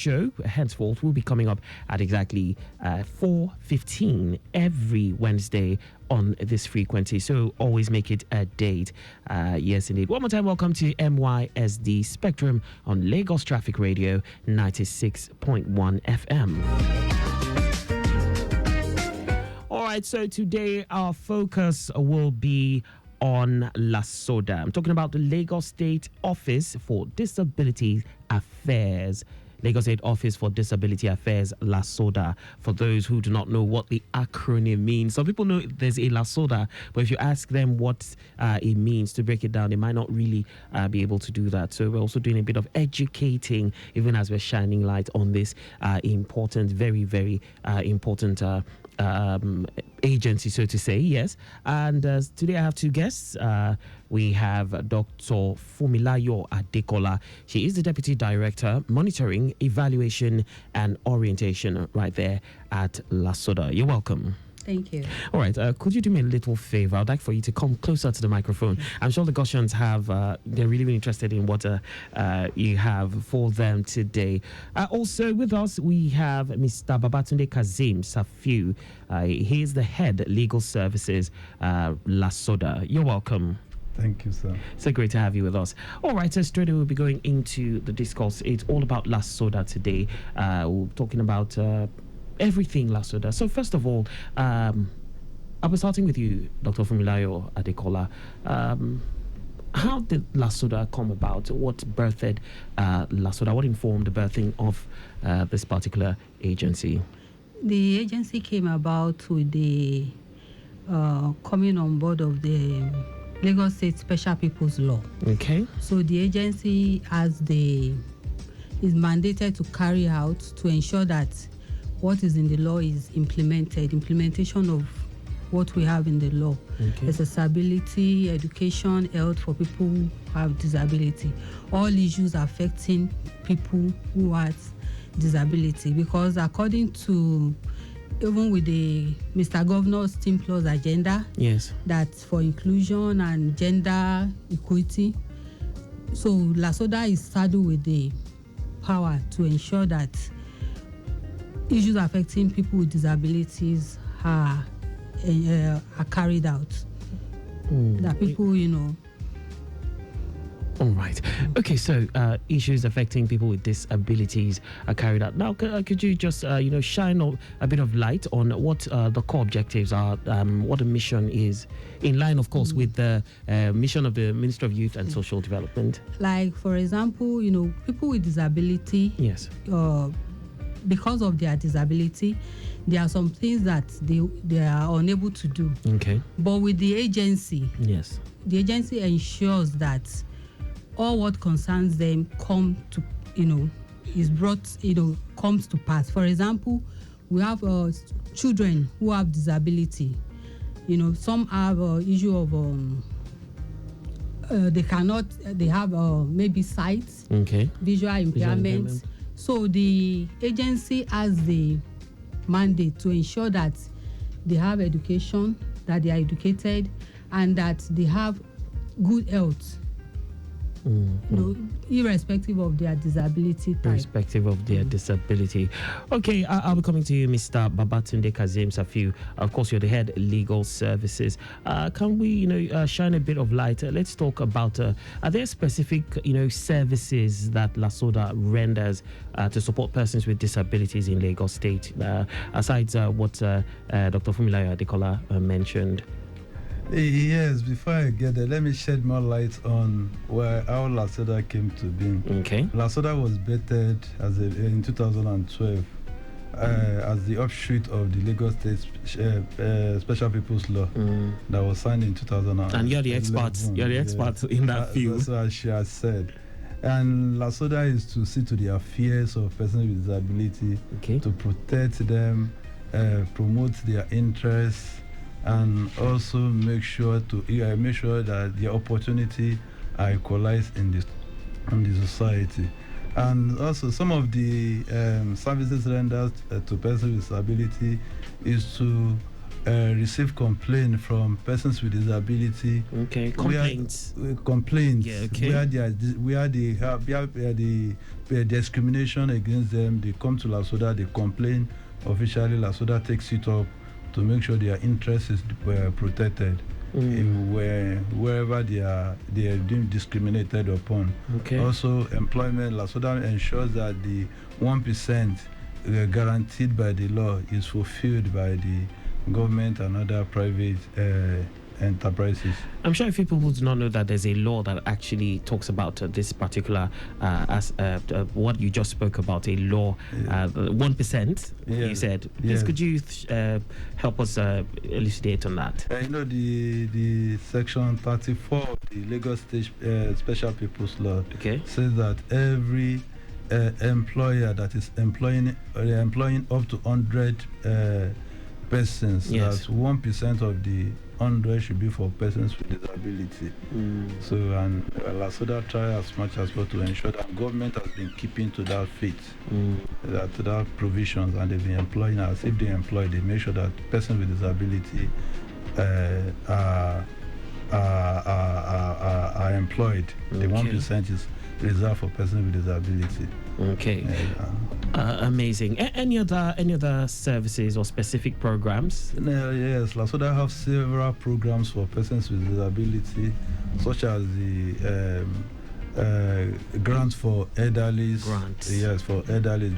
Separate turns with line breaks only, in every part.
show henceforth will be coming up at exactly 4:15 every Wednesday on this frequency, so always make it a date. Yes indeed. One more time, welcome to MYSD Spectrum on Lagos Traffic Radio 96.1 FM. All right, so today our focus will be on LASODA. I'm talking about the Lagos State Office for Disability Affairs. Lagos State Office for Disability Affairs, LASODA. For those who do not know what the acronym means, some people know there's a LASODA, but if you ask them what it means to break it down, they might not really be able to do that. So we're also doing a bit of educating, even as we're shining light on this important, very, very important agency, so to say. Yes. And today I have two guests. We have Dr. Funmilayo Adekola. She is the Deputy Director, Monitoring, Evaluation and Orientation right there at LASODA. You're welcome.
Thank you.
All right. Could you do me a little favor? I'd like for you to come closer to the microphone. I'm sure the Gaussians have, they're really interested in what you have for them today. Also with us, we have Mr. Babatunde Kazeem Safiu. He is the Head Legal Services, LASODA. You're welcome.
Thank you, sir.
So great to have you with us. All right, so straight away we'll be going into the discourse. It's all about LASODA today. We're talking about everything LASODA. So first of all, I'll be starting with you, Dr. Funmilayo Adekola. How did LASODA come about? What birthed LASODA? What informed the birthing of this particular agency?
The agency came about with the coming on board of the Lagos State Special People's Law. Okay. So the agency is mandated to carry out to ensure that what is in the law is implementation of what we have in the law. Okay. Accessibility, education, health for people who have disability. All issues affecting people who have disability. Because according to, even with the Mr. Governor's Team Plus agenda, yes, that's for inclusion and gender equity. So LASODA is saddled with the power to ensure that issues affecting people with disabilities are carried out. That people,
All right. Okay, so issues affecting people with disabilities are carried out. Now, could you just, shine a bit of light on what the core objectives are, what the mission is, in line, of course, with the mission of the Ministry of Youth and Social Development?
Like, for example, people with disability, yes, because of their disability, there are some things that they are unable to do. Okay. But with the agency, yes, the agency ensures that all what concerns them comes to pass. For example, we have children who have disability. Some have issue of they have maybe sight, okay, visual impairment. So the agency has the mandate to ensure that they have education, that they are educated, and that they have good health. Irrespective of their disability type.
Irrespective of their disability. Okay, I'll be coming to you, Mr. Babatunde Kazeem Safiu. Of course, you're the Head Legal Services. Can we, shine a bit of light? Let's talk about, are there specific, services that LASODA renders to support persons with disabilities in Lagos State, aside what Dr. Funmilayo Adekola mentioned?
Yes, before I get there, let me shed more light on how LASODA came to be. Okay. LASODA was vetted in 2012 as the offshoot of the Lagos State Special People's Law that was signed in 2011.
And you're the expert. You're the expert in that field.
That's what she has said. And LASODA is to see to the affairs of persons with disability, okay, to protect them, promote their interests, and also make sure that the opportunity are equalized in the society. And also some of the services rendered to persons with disability is to receive complaint from persons with disability.
Okay, complaints.
Complaints.
Yeah, okay.
Where they have the discrimination against them. They come to Lasoda, they complain. Officially, Lasoda takes it up to make sure their interests is protected. Wherever they are being discriminated upon.
Okay.
Also, employment, Lasoda ensures that the 1% guaranteed by the law is fulfilled by the government and other private enterprises. I'm
sure if people do not know that there's a law that actually talks about this particular, what you just spoke about, a law, 1%, you said. Please, could you help us elucidate on that?
The section 34 of the Lagos State Special People's Law says that every employer that is employing up to 100 persons, that 1% of the 100 should be for persons with disability. So, and Lasoda try as much as possible to ensure that government has been keeping to that faith, to that provisions, and they've been employing us. If they employ, they make sure that persons with disability are employed. The 1% is reserved for persons with disability.
Okay. Amazing. Any other services or specific programs?
Yes, Lasoda have several programs for persons with disability, such as the grants for elderlies.
Grants.
Yes, for elderlies.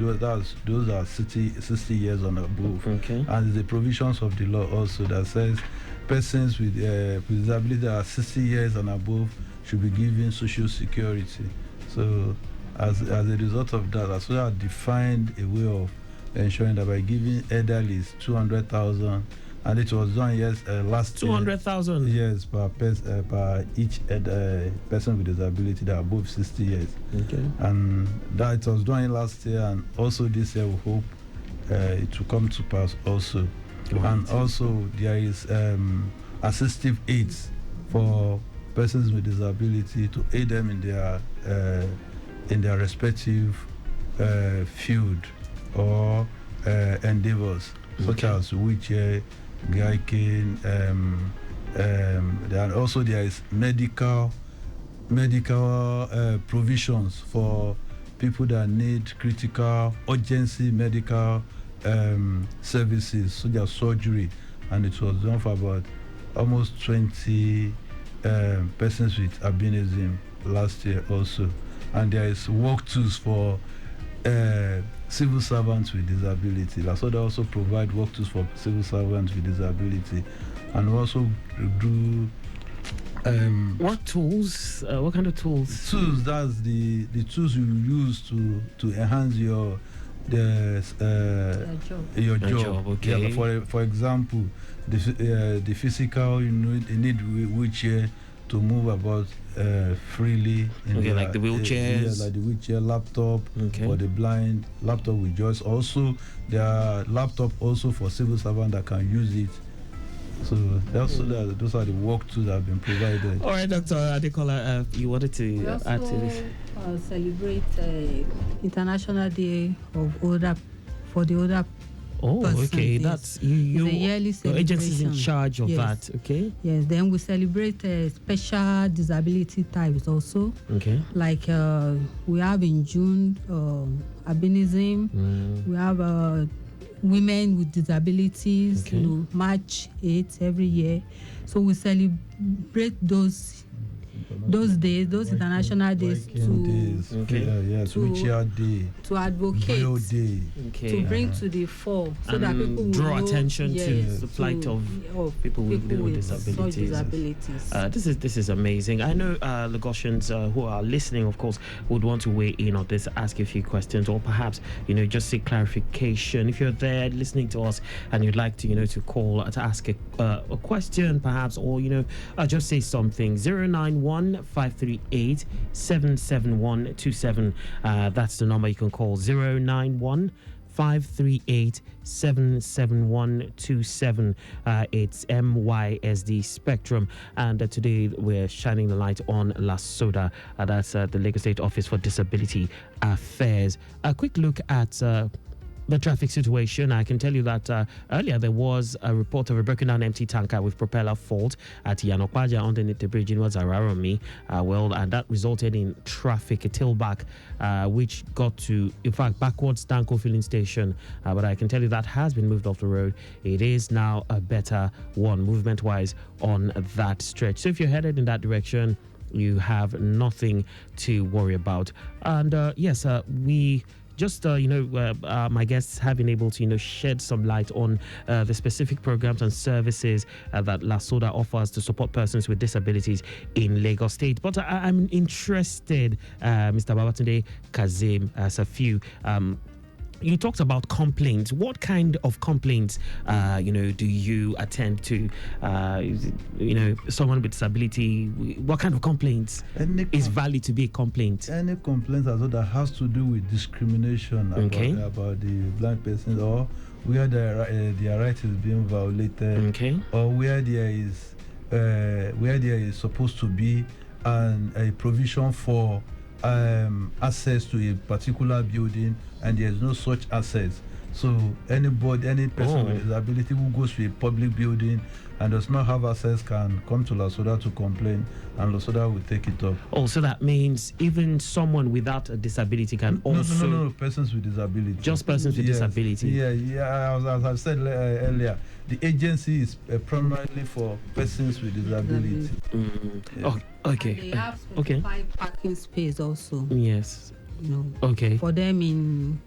Those are 60 years and above.
Okay.
And the provisions of the law also that says persons with disability that are 60 years and above should be given social security. So, as a result of that, Lasoda defined a way of ensuring that by giving elderlies 200,000, and it was done last
200,000.
Yes, per each person with disability that are above 60 years.
Okay.
And that it was done last year, and also this year we hope it will come to pass also. Right. And also there is assistive aids for persons with disability to aid them in their respective field or endeavors, such as wheelchair, guide cane. And also there is medical provisions for people that need critical urgency medical services, such as surgery, and it was done for about almost 20 persons with albinism last year also. And there is work tools for civil servants with disability. Lasoda also provide work tools for civil servants with disability, and we also do
what tools? What kind of tools?
Tools. That's the tools you use to enhance your job.
Okay.
Yeah, for example, the physical, you need wheelchair to move about freely.
Like the wheelchairs.
Like the wheelchair, laptop for the blind, laptop with joys. Also, there are laptop also for civil servants that can use it. So those are the work tools that have been provided.
All right, Dr. Adekola, you wanted to add to this?
Celebrate International Day of Older for the Older.
Oh, okay. That's you.
The yearly celebration.
Your agency is in charge of that. Okay.
Yes. Then we celebrate special disability types also.
Okay.
Like we have in June albinism. We have women with disabilities.
Okay.
March 8th every year. So we celebrate those days, those international days
wheelchair day,
to advocate,
day.
To bring to the fore, so that people will
draw attention to the plight of people with disabilities. This is amazing. I know Lagosians who are listening, of course, would want to weigh in on this, ask a few questions, or perhaps just seek clarification. If you're there listening to us and you'd like to to call to ask a question, perhaps, or just say something. 091-538-77127. That's the number you can call. 091-538-77127. It's MYSD Spectrum, and today we're shining the light on Lasoda. That's the Lagos State Office for Disability Affairs. A quick look at the the traffic situation. I can tell you that earlier there was a report of a broken down empty tanker with propeller fault at Yanokwaja underneath the bridge in Wazararomi. And that resulted in traffic, a tailback, which got to, in fact, backwards Danko filling station. But I can tell you that has been moved off the road. It is now a better one, movement-wise, on that stretch. So if you're headed in that direction, you have nothing to worry about. And yes, we just my guests have been able to shed some light on the specific programs and services that LASODA offers to support persons with disabilities in Lagos State. But I'm interested, Mr. Babatunde, Kazeem, Safiu, you talked about complaints. What kind of complaints, do you attend to? Someone with disability. What kind of complaints is valid to be a complaint?
Any complaint that has to do with discrimination about the blind person, or where their right is being violated, or where there is supposed to be a provision for access to a particular building, and there is no such access. So any person with disability who goes to a public building and does not have access can come to LASODA to complain, and LASODA will take it up.
Oh, so that means even someone without a disability can also...
No, persons with disability.
Just persons with disability.
Yeah, as I said earlier, the agency is primarily for persons with disability.
Okay. And they have specified parking space also.
Yes.
Okay. For them in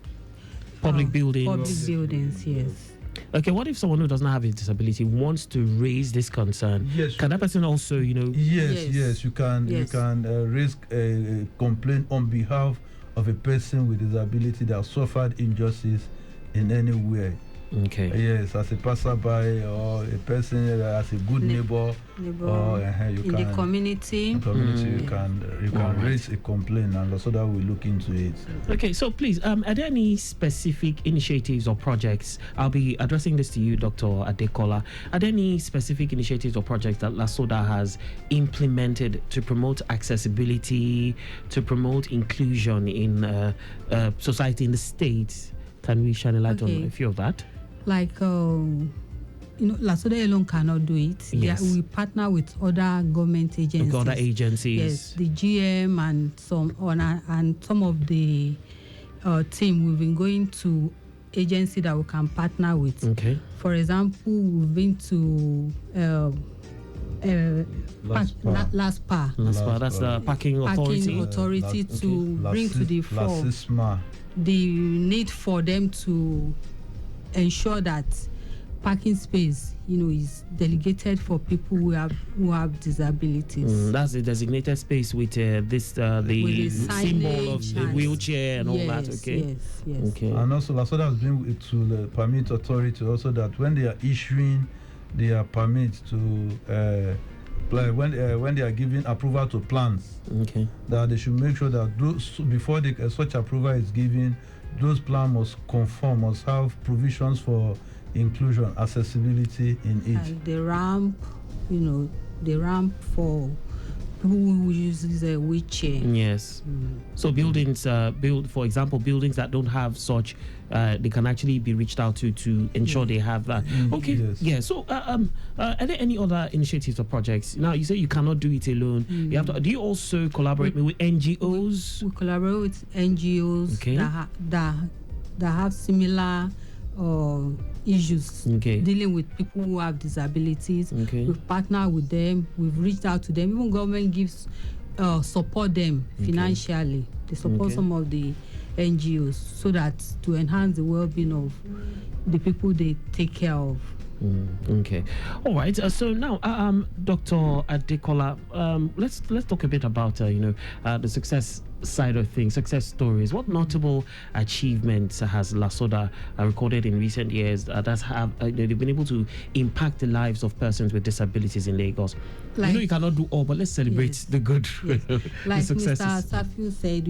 public buildings.
Public buildings, yes.
Okay, what if someone who doesn't have a disability wants to raise this concern?
Yes.
Can that person also,
Yes, you can. Yes. You can raise a complaint on behalf of a person with disability that suffered injustice in any way.
Okay.
Yes, as a passerby or a person as a good neighbor, or
the community.
You can raise a complaint, and so that we look into it.
Okay, so please, are there any specific initiatives or projects? I'll be addressing this to you, Dr. Adekola. Are there any specific initiatives or projects that LASODA has implemented to promote accessibility, to promote inclusion in society in the state? Can we shine a light on a few of that?
Like, LASODA alone cannot do it.
Yes.
We partner with other government agencies.
Other agencies.
Yes, the GM and some of the team. We've been going to agencies that we can partner with.
Okay.
For example, we've been to LASPA.
That's the parking
authority to bring to the fore the need for them to ensure that parking space, is delegated for people who have disabilities.
That's the designated space with the symbol of the wheelchair and all that. Okay.
Yes.
Okay.
And also, LASODA has been to the permit authority also that when they are issuing their permit to when they are giving approval to plans, that they should make sure that before such approval is given, those plans must have provisions for inclusion, accessibility in it.
And the ramp for people who use a wheelchair.
Yes. So buildings, for example, buildings that don't have such, they can actually be reached out to ensure they have that. Okay.
Yes.
Yeah. So, are there any other initiatives or projects? Now, you say you cannot do it alone. You have to. Do you also collaborate with NGOs?
We collaborate with NGOs that have similar issues dealing with people who have disabilities. We've partnered with them. We've reached out to them. Even government gives support them financially. They support some of the NGOs so that to enhance the well-being of the people they take care of.
Okay. All right. So now, Dr. Adekola, let's talk a bit about the success side of things, success stories. What notable achievements has LASODA recorded in recent years that have they've been able to impact the lives of persons with disabilities in Lagos? I know you cannot do all, but let's celebrate the good,
like
the successes.
Mr. Safiu said,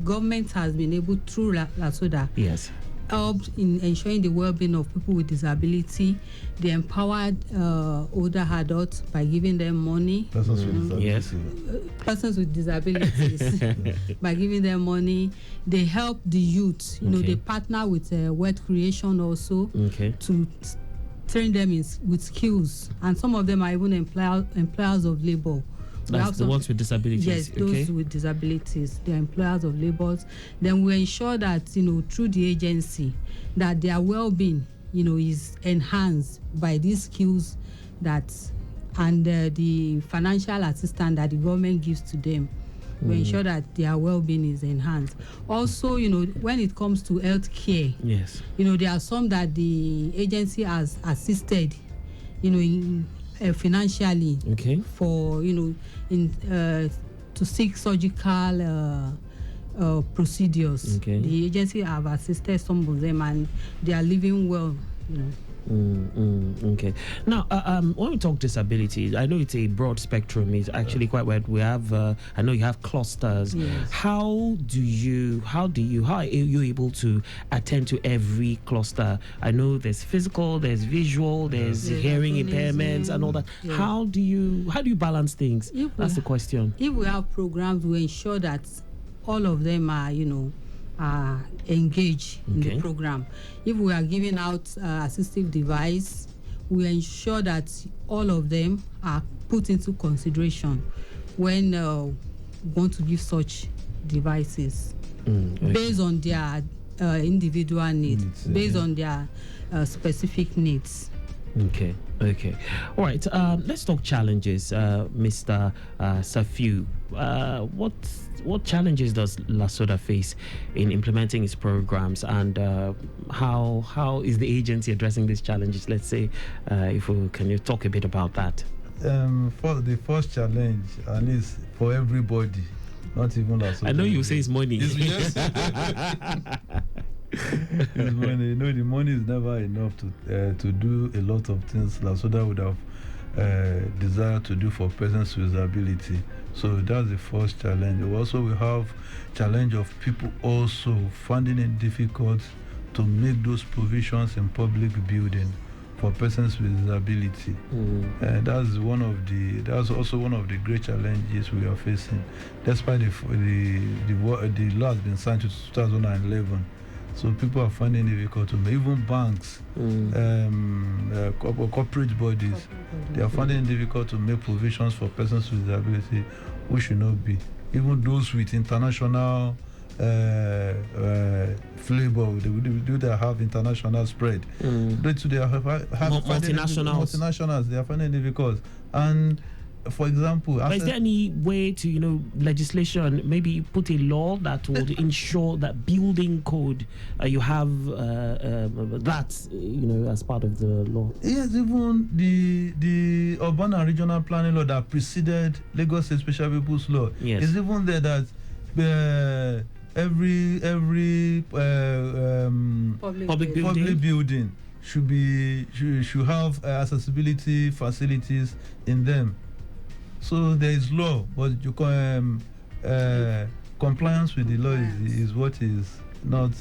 government has been able through LASODA helped in ensuring the well-being of people with disability. They empowered older adults by giving them money.
Persons with disabilities.
Yes.
Persons with disabilities by giving them money. They help the youth. They partner with wealth creation also to train them with skills. And some of them are even employers of labor.
That's the ones with disabilities.
Yes, those with disabilities. They're employers of labor. Then we ensure that, through the agency, that their well-being, is enhanced by these skills and the financial assistance that the government gives to them. We ensure that their well-being is enhanced. Also, when it comes to health care,
yes,
there are some that the agency has assisted, financially for to seek surgical procedures. The agency have assisted some of them and they are living well.
Okay. Now, when we talk disability, I know it's a broad spectrum. It's actually quite wide. We have, I know you have clusters.
Yes.
How are you able to attend to every cluster? I know there's physical, there's visual, there's hearing impairments and all that. Yeah. How do you balance things? That's the question.
If we have programs, we ensure that all of them are engaged in the program. If we are giving out assistive device, we ensure that all of them are put into consideration when we want to give such devices based on their individual needs, based on their specific needs.
Okay. All right. Let's talk challenges, Mr. Safiu. What challenges does LASODA face in implementing its programs, and how is the agency addressing these challenges? Let's say, can you talk a bit about that?
For the first challenge, at least for everybody, not even LASODA.
I know you say it's money.
Yes. It's money. The money is never enough to do a lot of things LASODA would have desired to do for persons with disability. So that's the first challenge. We have challenge of people also finding it difficult to make those provisions in public building for persons with disability. That's also one of the great challenges we are facing, despite the law has been signed to 2011. So people are finding it difficult to make, even banks, corporate bodies, they are finding it difficult to make provisions for persons with disability, which should not be. Even those with international flavor, they have international spread. They have multinationals, they are finding it difficult. And for example,
is there any way to, legislation, maybe put a law that would ensure that building code, you have that, as part of the law?
Yes, even the urban and regional planning law that preceded Lagos State Special People's Law.
Yes.
Is even there that every
public
building should have accessibility facilities in them. So there is law, but compliance with the law is what is not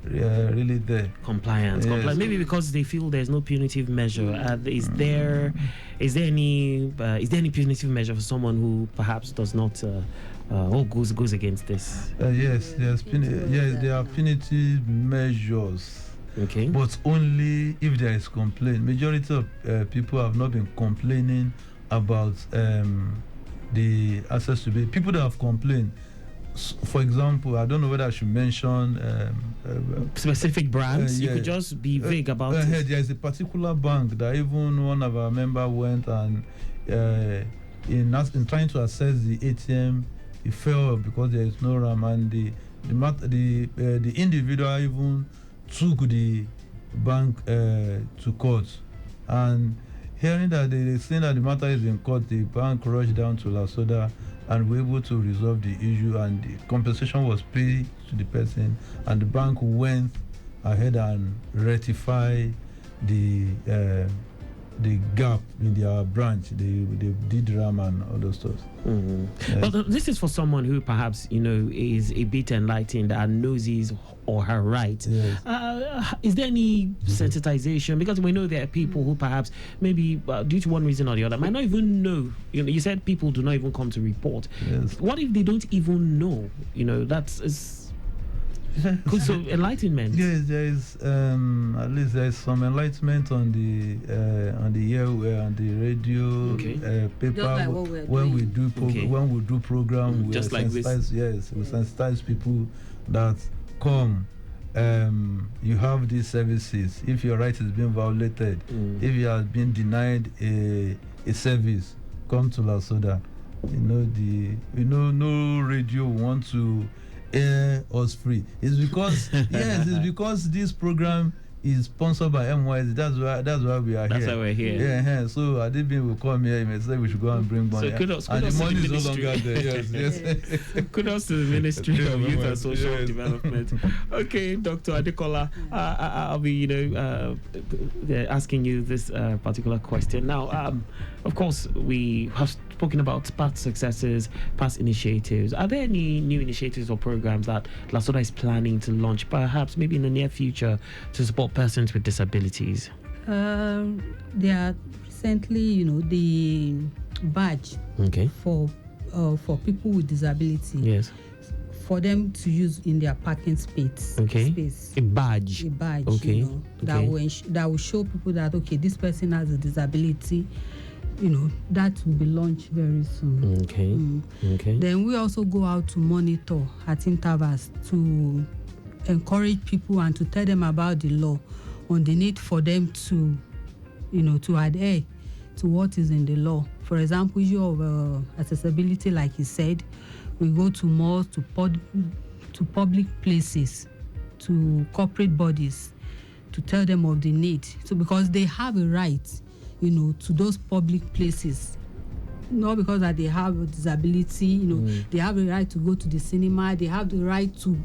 really there.
Compliance. Maybe because they feel there's no punitive measure. Is there any punitive measure for someone who perhaps does not goes against this?
Yes, there are punitive measures.
Okay.
But only if there is complaint. Majority of people have not been complaining about the access to people that have complained. For example, I don't know whether I should mention
specific brands. You could just be vague about it.
There is a particular bank that even one of our members went and in trying to access the ATM, it failed because there is no RAM, and the individual even took the bank to court. And hearing that they saying that the matter is in court, the bank rushed down to LASODA and were able to resolve the issue, and the compensation was paid to the person, and the bank went ahead and rectified the the gap in their branch. They did RAM and all those stuff.
But this is for someone who perhaps is a bit enlightened and knows his or her right. Is there any sensitization? Because we know there are people who perhaps maybe due to one reason or the other might not even know. You said people do not even come to report. What if they don't even know? That's good. So enlightenment.
Yes, there is at least there is some enlightenment on the airware, on the radio, paper.
Like
when we do program, we
just like
sensitize.
this.
Yes, we sensitize people that come. You have these services. If your right is being violated, if you are being denied a service, come to Lasoda. No radio want to air us free. It's because it's because this program is sponsored by MYSD. That's why we are here.
That's why we're here.
Yeah. So Adibin will come here. He may say we should go and bring money.
So kudos
and the money
to the
is no longer there. Yes.
Kudos to the Ministry of Youth and Social Development. Okay, Dr. Adekola, I'll be asking you this particular question now. Of course, we have spoken about past successes, past initiatives. Are there any new initiatives or programs that Lasoda is planning to launch, perhaps maybe in the near future, to support persons with disabilities?
There are recently, the badge for people with disability.
Yes.
For them to use in their parking space.
A badge. Okay.
That will show people that this person has a disability. That will be launched very soon.
Okay.
Then we also go out to monitor at intervals to encourage people and to tell them about the law, on the need for them to adhere to what is in the law. For example, issue of accessibility, like he said, we go to malls, to public places, to corporate bodies, to tell them of the need. So because they have a right, to those public places, not because that they have a disability, they have a right to go to the cinema, they have the right to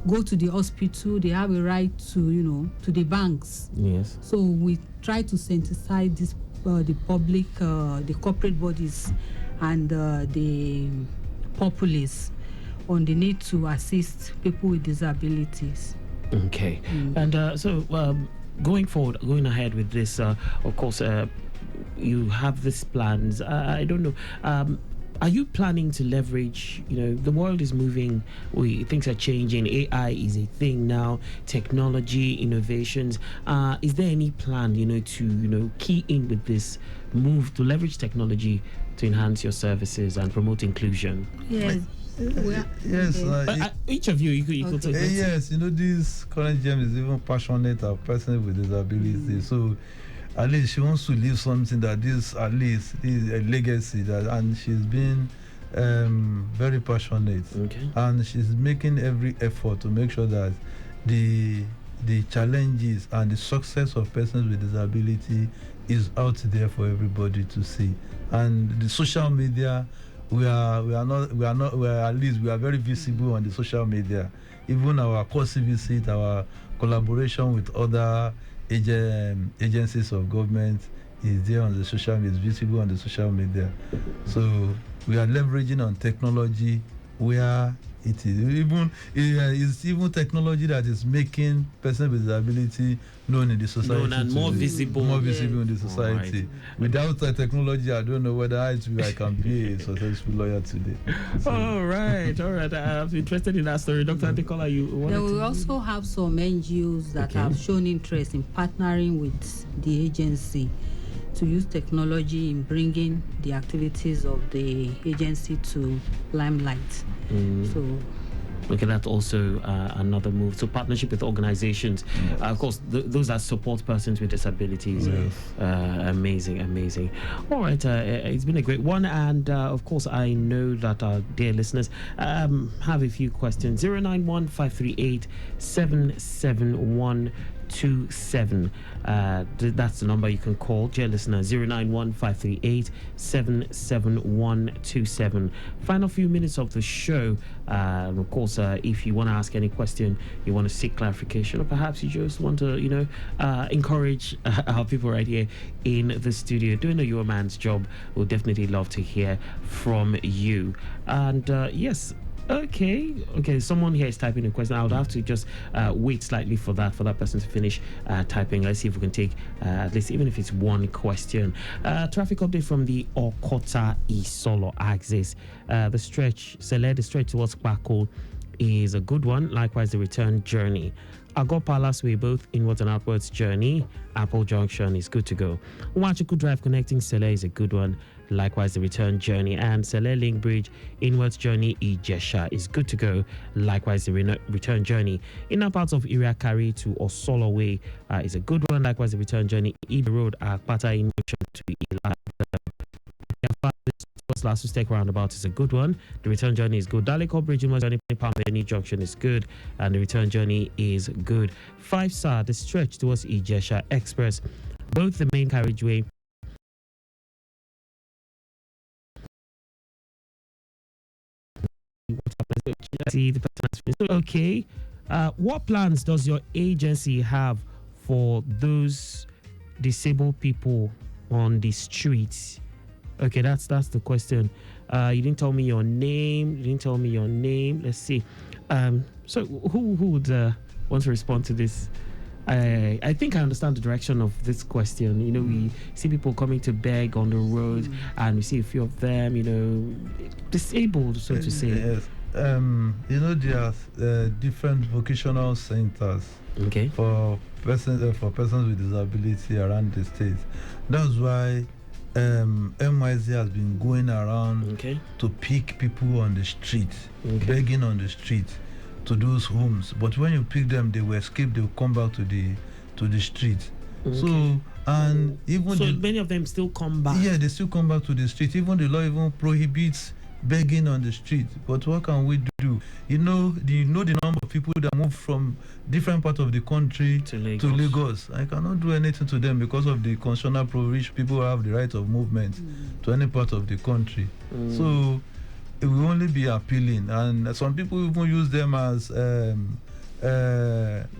go to the hospital, they have a right to the banks.
Yes.
So we try to sensitize this the public, the corporate bodies, and the populace on the need to assist people with disabilities.
Okay. And so going ahead with this, of course, you have these plans. I don't know. Are you planning to leverage, the world is moving, things are changing, AI is a thing now, technology, innovations. Is there any plan, to, key in with this move to leverage technology to enhance your services and promote inclusion?
Yes.
Each of you could take it.
Yes, this current gem is even passionate about persons with disabilities. So at least she wants to leave something that is at least is a legacy, and she's been very passionate. And she's making every effort to make sure that the challenges and the success of persons with disability is out there for everybody to see. And the social media, we are very visible on the social media. Even our course visit, our collaboration with other agencies of government is there on the social media, is visible on the social media. So we are leveraging on technology where it is. It's even technology that is making persons with disability known in the society.
Known and more visible.
More visible in the society. Right. Without technology, I don't know whether I can be a successful lawyer today.
So. All right. I'm interested in that story. Dr. Adekola,
There will also have some NGOs that have shown interest in partnering with the agency to use technology in bringing the activities of the agency to limelight. So
Okay, that's also another move. So partnership with organizations, yes. Of course, those that support persons with disabilities.
Yes.
Amazing. All right, it's been a great one, and of course, I know that our dear listeners have a few questions. 091-538-7712. 27. That's the number you can call, dear listener, 091-538-77127. Final few minutes of the show. Of course, if you want to ask any question, you want to seek clarification, or perhaps you just want to, encourage our people right here in the studio doing a your man's job, we'll definitely love to hear from you. And yes. Okay. Someone here is typing a question. I would have to just wait slightly for that person to finish typing. Let's see if we can take at least, even if it's one question. Traffic update from the Okota Isolo axis. The stretch towards Bako is a good one. Likewise, the return journey. Agor Palace Way, both inwards and outwards journey. Apple Junction is good to go. Wachuku Drive connecting Sele is a good one. Likewise, the return journey. And Sele Link Bridge, inwards journey Ijesha is good to go. Likewise, the return journey. Inner parts of Iriakari to Osolo Way is a good one. Likewise, the return journey. Ibe Road, Akpata in motion to Ila. Last Stake roundabout is a good one. The return journey is good. Daleko Bridge, inwards journey, Palmeni Junction is good. And the return journey is good. 5-star, the stretch towards Ijesha Express. Both the main carriageway okay. What plans does your agency have for those disabled people on the streets? Okay, that's the question. You didn't tell me your name. Let's see. So who would want to respond to this? I think I understand the direction of this question. We see people coming to beg on the road, and we see a few of them, disabled, so to say.
Yes. There are different vocational centers for persons with disability around the state. That's why MYSD has been going around to pick people on the street, begging on the street, to those homes. But when you pick them, they will escape. They will come back to the street. So many
of them still come back.
Yeah, they still come back to the street. Even the law even prohibits begging on the street. But what can we do? The number of people that move from different parts of the country to Lagos. I cannot do anything to them because of the constitutional provision. People have the right of movement to any part of the country. So it will only be appealing, and some people even use them as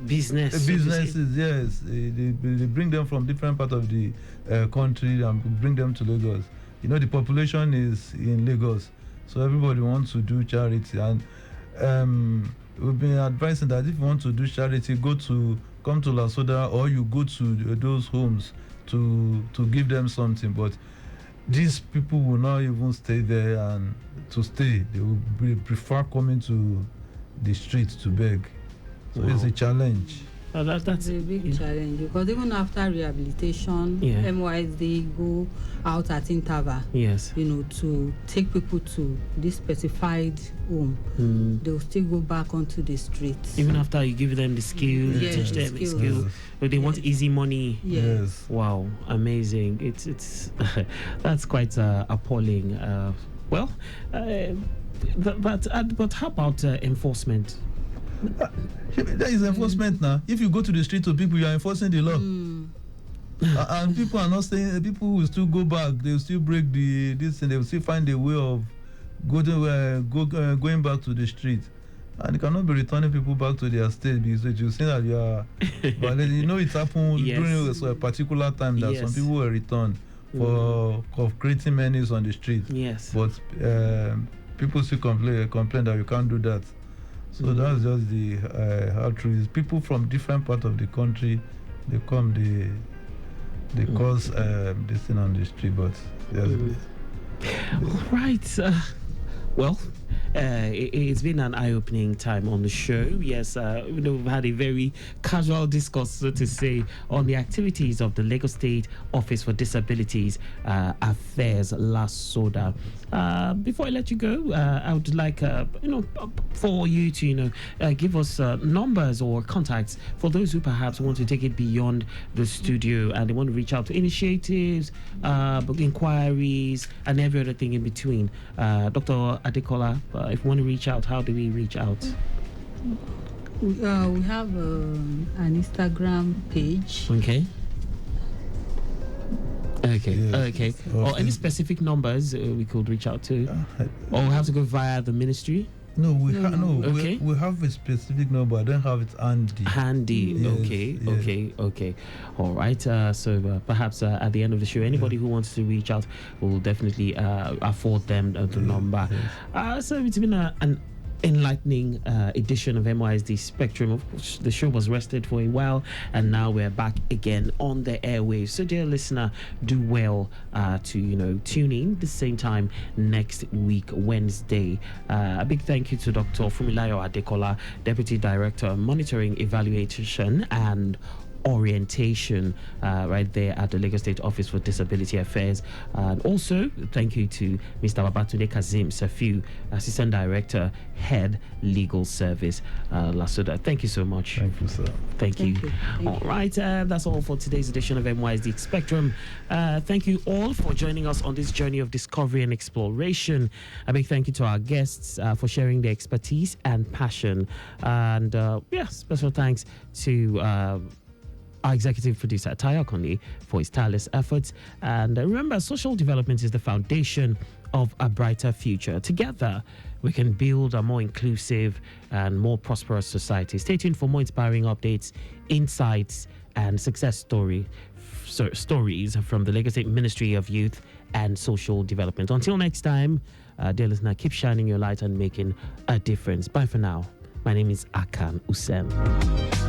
businesses. Yes, they bring them from different parts of the country and bring them to Lagos. The population is in Lagos, so everybody wants to do charity, and we've been advising that if you want to do charity, come to Lasoda, or you go to those homes to give them something. But these people will not even stay there, and to stay, they will prefer coming to the streets to beg. So it's a challenge.
That's a big challenge, because even after rehabilitation, MYSD go out at interval.
Yes.
To take people to this specified home, they'll still go back onto the streets.
Even after you give them the skills, you teach them the skills. But they want easy money.
Yes.
Wow, amazing. It's that's quite appalling. But how about enforcement?
There is enforcement now. If you go to the street to people, you are enforcing the law. And people are not saying. People will still go back. They will still break this, and they will still find a way of going back to the street. And you cannot be returning people back to their state, because you see that you are. But it happened during a particular time that some people were returned for creating menus on the street.
Yes.
But people still complain that you can't do that. So that's just the how true is. People from different parts of the country, they come, they cause this thing on the street. But
right. It's been an eye-opening time on the show. Yes, we've had a very casual discourse, so to say, on the activities of the Lagos State Office for Disabilities Affairs, LASODA. Before I let you go, I would like, for you to, give us numbers or contacts for those who perhaps want to take it beyond the studio and they want to reach out to initiatives, inquiries, and every other thing in between. Dr. Adekola, if we want to reach out, how do we reach out?
We have an Instagram page.
Okay. Okay.
Yes.
Okay. Or any specific numbers we could reach out to, or we have to go via the ministry.
No, we
Okay.
we have a specific number. I don't have it handy.
Yes, okay, yes. Okay. All right. So perhaps at the end of the show, anybody who wants to reach out will definitely afford them the number. Yes. So it's been an enlightening edition of MYSD Spectrum. Of course, the show was rested for a while, and now we're back again on the airwaves. So, dear listener, do well to tune in the same time next week, Wednesday. A big thank you to Dr. Funmilayo Adekola, Deputy Director, Monitoring, Evaluation and Orientation, right there at the Lagos State Office for Disability Affairs. And also thank you to Mr. Babatunde Kazeem Safiu, Assistant Director, Head Legal Service, LASODA. Thank you so much.
Thank you, sir.
Thank you. All right, that's all for today's edition of MYSD Spectrum. Thank you all for joining us on this journey of discovery and exploration. A big thank you to our guests for sharing their expertise and passion. And special thanks to our executive producer, Akan, for his tireless efforts. And remember, social development is the foundation of a brighter future. Together, we can build a more inclusive and more prosperous society. Stay tuned for more inspiring updates, insights, and success stories from the Lagos State Ministry of Youth and Social Development. Until next time, dear listener, keep shining your light and making a difference. Bye for now. My name is Akan Usen.